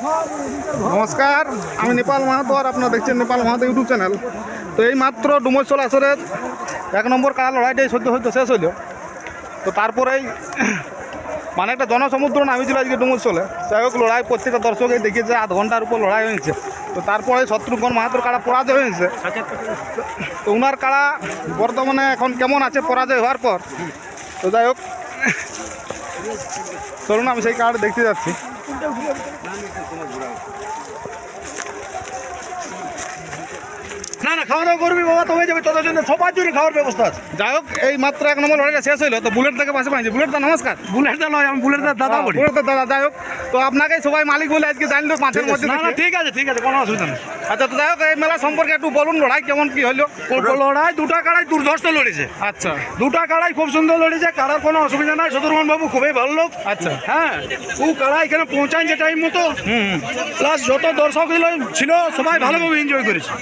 নমস্কার, আমি নেপাল মাহাতো আর আপনারা দেখছেন নেপাল মাহাতো ইউটিউব চ্যানেল। তো এই মাত্র ডুমরচল আসরের 1 নম্বর কাড়া লড়াইটাই সদ্য শেষ হইল। তো তারপরেই মানে একটা জনসমুদ্র নামিয়েছিল আজকে ডুমরচলে। যাই হোক, লড়াই প্রত্যেকটা দর্শকেই দেখিয়েছে, আধ ঘন্টার উপর লড়াই হয়েছে। তো তারপরে শত্রুঘ্ন মাহাতোর কাড়া পরাজয় হয়েছে। তো ওনার কাড়া বর্তমানে এখন কেমন আছে পরাজয় হওয়ার পর? তো যাই হোক, চলুন আমি সেই কার্ড দেখতে যাচ্ছি। না না, খাওয়া দাওয়া করবি বাবা, তো হয়ে যাবে, তোদের জন্য সবার জন্য খাওয়ার ব্যবস্থা আছে। যাই হোক, এই মাত্র 1 নম্বর লড়াইটা শেষ হইলো। তো বুলেট থেকে পাশে পাইছি। বুলেট দা নমস্কার। বুলেট দা নয়, আমি বুলেট দা দাদা বলি। বুলেট দা দাদা। যাই হোক, তো আপনাকে সবাই মালিক বলে আজকে জানলো মাঠের মধ্যে। না না, ঠিক আছে কোনো অসুবিধা নেই। আচ্ছা, তো যাই হোক, এই মেলা সম্পর্কে একটু বলুন, লড়াই কেমন কি হলো? লড়াই দুটা কাড়াই দুর্ধর্ষ লড়েছে। আচ্ছা দুটা কাড়াই খুব সুন্দর লড়েছে, কাড়ার কোনো অসুবিধা নাই। শত্রুঘ্ন বাবু খুবই ভালো লোক। আচ্ছা। হ্যাঁ, ও কাড়া এখানে পৌঁছাইছে টাইম মতো। প্লাস যত দর্শক ছিল সবাই ভালোভাবে এনজয় করেছে।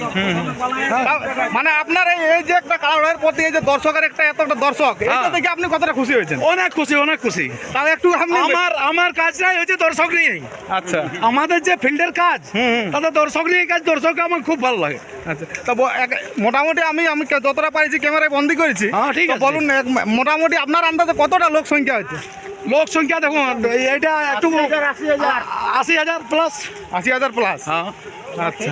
মানে আপনার এই যে একটা কাড়া লড়াইয়ের প্রতি এই যে দর্শকের এত একটা দর্শক, এটা দেখে আপনি কতটা খুশি হয়েছেন? অনেক খুশি। তাও একটু আমার কাজটাই হচ্ছে দর্শক নিয়ে। আচ্ছা, আমাদের যে ফিল্ডের কাজ, তাতে দর্শক নিয়ে কাজ, দর্শককে আমার খুব ভালো লাগে। আচ্ছা, তো মোটামুটি আমি যতটা পাইছি ক্যামেরায় বন্দি করেছি। হ্যাঁ, ঠিক আছে। বলুন, মোটামুটি আপনার আন্দাজে কতটা লোক সংখ্যা হয়েছে? লোক সংখ্যা দেখুন, এটা একটু 80,000 প্লাস। 80,000 প্লাস। হ্যাঁ, আচ্ছা,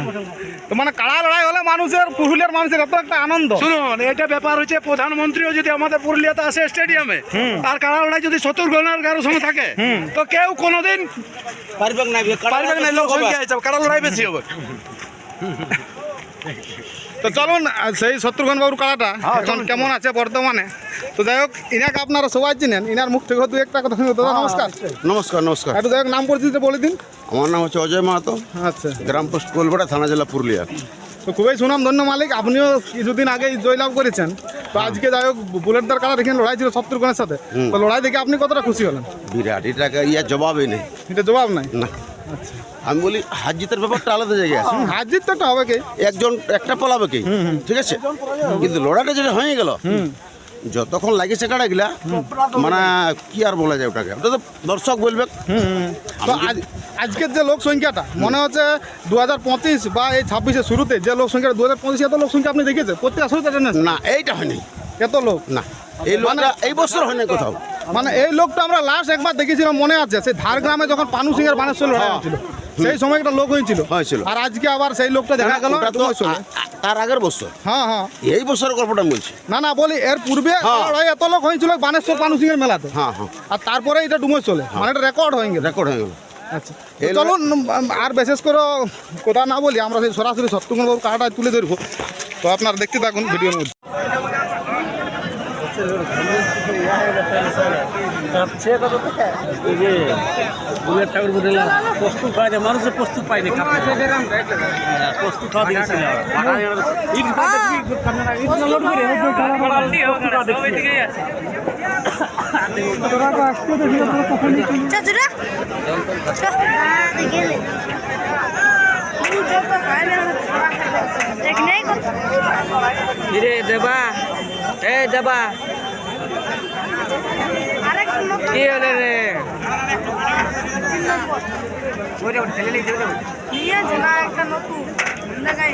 তো মানে কাড়া লড়াই হলে মানুষের, পুরুলিয়ার মানুষের এত একটা আনন্দ। শুনুন, এটা ব্যাপার হচ্ছে, প্রধানমন্ত্রীও যদি আমাদের পুরুলিয়াতে আসে স্টেডিয়ামে, আর কাড়া লড়াই যদি শত্রুঘ্নের কারোর সঙ্গে থাকে, তো কেউ কোনোদিন পারবে না। লোক সংখ্যা হিসাবে কাড়া লড়াই বেশি হবে। তো চলুন, সেই শত্রুঘ্ন বাবুর কাড়াটা এখন কেমন আছে বর্তমানে? তো যাই হোক, ইনাকে আপনারা সবাই চিনেন, ইনার মুখ থেকে দু একটা কথা শুনে। দাদা নমস্কার। নমস্কার। একটু যাই হোক, নাম পরিচিতি বলে দিন। আমার নাম হচ্ছে অজয় মাহাতো। আচ্ছা, গ্রাম পোস্ট কোলবেড়া, থানা জেলা পুরুলিয়া। তো খুবই সুনাম ধন্য মালিক, আপনিও কিছুদিন আগেই জয়লাভ করেছেন। তো আজকে যাই হোক, বুলেটদার কাড়া দেখেন লড়াই ছিল শত্রুঘ্নের সাথে। তো লড়াই দেখে আপনি কতটা খুশি হলেন? বিরাট, এটাকে ইয়ার জবাবই নেই। এটা জবাব নাই। না, আমি বলি হার জিতের ব্যাপারটা আলাদা জায়গায় আছে। হার জিত তো একটা হবে কি, একজন একটা পালাবে কি, ঠিক আছে, কিন্তু লড়াইটা যেটা হয়ে গেল, যতক্ষণ লাগেছে কাড়াগুলা, মানে কি আর বলা যায় ওটাকে, ওটা তো দর্শক বলবে। তো আজকের যে লোক সংখ্যাটা মনে হচ্ছে 2025 বা এই 26-এর শুরুতে যে লোক সংখ্যা, 2025 এত লোক সংখ্যা আপনি দেখেছেন প্রত্যেক আসলে? না, এইটা হয়নি এত লোক না, এই লোকটা এই বছর হয়নি কোথাও। মানে এই লোকটা আমরা লাস্ট একবার দেখেছিলাম, মনে আছে, সেই ধারগ্রামে যখন পানু সিং এর বানেশ্বর লড়াই হয়েছিল, সেই সময় একটা লোক হয়েছিল। আর আজকে আবার সেই লোকটা দেখা গেল তার আগের বছর। হ্যাঁ, এই বছরের গল্পটা বলছি। না বলি, এর পূর্বে লড়াই এত লোক হয়েছিল বানেশ্বর পানু সিং এর মেলাতে। হ্যাঁ, আর তারপরে এটা ডুমরচলে, মানে এটা রেকর্ড হয়ে গেল। আচ্ছা, চলুন, আর বিশেষ করে কথা না বলি, আমরা সেই সরাসরি শত্রুঘ্ন বাবুর কাড়াটা তুলে ধরবো। তো আপনারা দেখতে থাকুন ভিডিওর মধ্যে। প্রস্তুত পাইনি, মানুষের প্রস্তুত পাইনি, প্রস্তুত দেবা দেবা কি হলে রে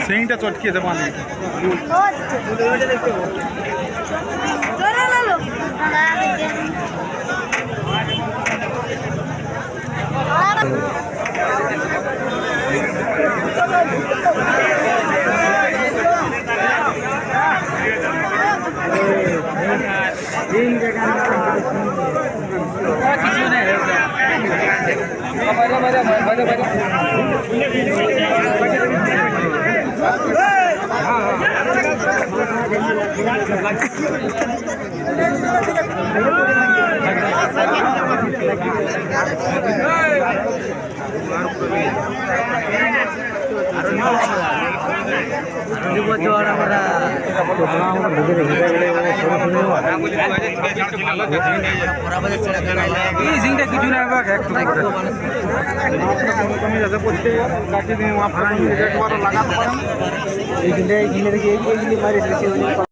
সেইটা চটকিয়েছে পানি। কিছু না